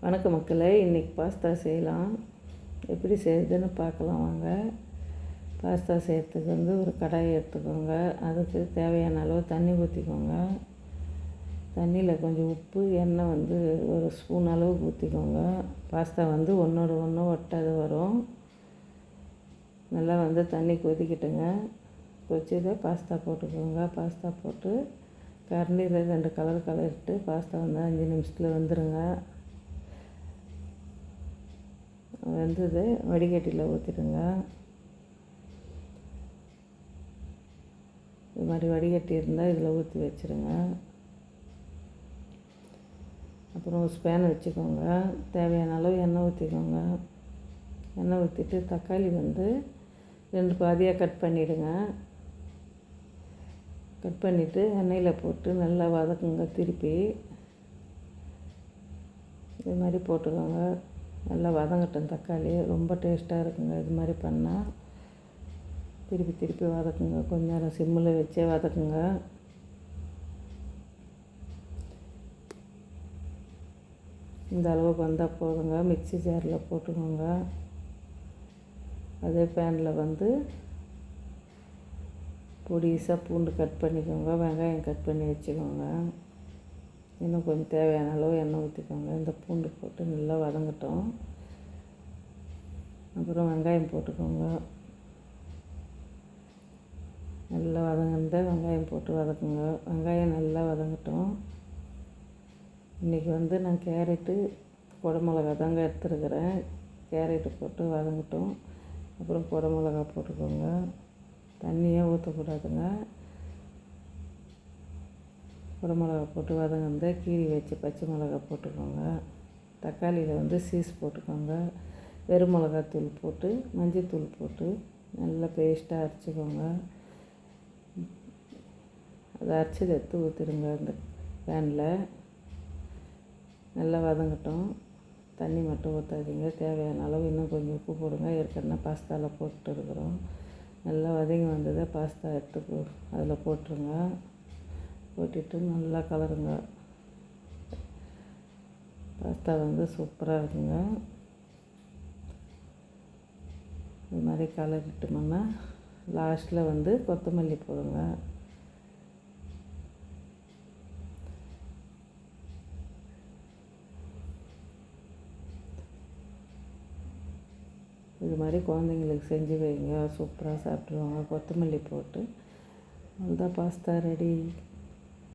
வணக்கம் மக்களே, இன்றைக்கி பாஸ்தா செய்யலாம். எப்படி செய்யுதுன்னு பார்க்கலாம் வாங்க. பாஸ்தா செய்கிறதுக்கு ஒரு கடாயை எடுத்துக்கோங்க. அதுக்கு தேவையான அளவு தண்ணி ஊற்றிக்கோங்க. தண்ணியில் கொஞ்சம் உப்பு, எண்ணெய் ஒரு ஸ்பூன் அளவு ஊற்றிக்கோங்க. பாஸ்தா ஒன்றோடு ஒன்று ஒட்டாது வரும். நல்லா தண்ணி கொதிக்கிட்டுங்க. கொதிச்சதை பாஸ்தா போட்டுக்கோங்க. பாஸ்தா போட்டு கரண்டியில் 2 கலரிட்டு பாஸ்தா 5 நிமிஷத்தில் வந்துடுங்க. வெந்தது வடிகட்டியில் ஊற்றிடுங்க. இது மாதிரி வடிகட்டி இருந்தால் இதில் ஊற்றி வச்சுருங்க. அப்புறம் ஒரு ஸ்பேன் வச்சுக்கோங்க. தேவையான அளவு எண்ணெய் ஊற்றிக்கோங்க. எண்ணெய் ஊற்றிட்டு தக்காளி 2 பாதியாக கட் பண்ணிவிடுங்க. கட் பண்ணிவிட்டு எண்ணெயில் போட்டு நல்லா வதக்குங்க. திருப்பி இது மாதிரி போட்டுக்கோங்க. நல்லா வதங்கட்டும். தக்காளி ரொம்ப டேஸ்ட்டாக இருக்குங்க. இது மாதிரி பண்ணால் திருப்பி வதக்குங்க. கொஞ்ச நேரம் சிம்மில் வச்சே வதக்குங்க. இந்த அளவுக்கு வந்தால் போதுங்க. மிக்ஸி ஜாரில் போட்டுக்கோங்க. அதே பேனில் பொடிசாக பூண்டு கட் பண்ணிக்கோங்க. வெங்காயம் கட் பண்ணி வச்சுக்கோங்க. இன்னும் கொஞ்சம் தேவையான அளவு எண்ணெய் ஊற்றிக்கோங்க. இந்த பூண்டு போட்டு நல்லா வதங்கட்டும். அப்புறம் வெங்காயம் போட்டுக்கோங்க. நல்லா வெங்காயம் போட்டு வதக்குங்க. வெங்காயம் நல்லா வதங்கட்டும். இன்றைக்கி நான் கேரட்டு, குடமிளகா தாங்க எடுத்துருக்கிறேன். கேரட்டு போட்டு வதங்கட்டும். அப்புறம் குடமிளகா போட்டுக்கோங்க. தண்ணியே ஊற்றக்கூடாதுங்க. குடமிளகா போட்டு வதங்க கீரி வச்சு பச்சை மிளகா போட்டுக்கோங்க. தக்காளியில் சீஸ் போட்டுக்கோங்க. வெறும் மிளகாத்தூள் போட்டு மஞ்சத்தூள் போட்டு நல்லா பேஸ்ட்டாக அரைச்சிக்கோங்க. அதை அரைச்சதை எடுத்து ஊற்றிடுங்க. அந்த பேனில் நல்லா வதங்கட்டும். தண்ணி மட்டும் ஊற்றாதீங்க. தேவையான அளவு இன்னும் கொஞ்சம் உப்பு போடுங்க. ஏற்கனவே பாஸ்தாவில் போட்டு இருக்கிறோம். நல்லா வதங்கி வந்ததை பாஸ்தா எடுத்து அதில் போட்டுருங்க. போட்டுட்டு நல்லா கலருங்க. பாஸ்தா சூப்பராக இருக்குங்க. இது மாதிரி கலரிட்டோம்னா லாஸ்ட்டில் கொத்தமல்லி போடுங்க. இது மாதிரி குழந்தைங்களுக்கு செஞ்சு வைங்க. சூப்பராக சாப்பிட்ருவாங்க. கொத்தமல்லி போட்டு அவ்வளோதான், பாஸ்தா ரெடி.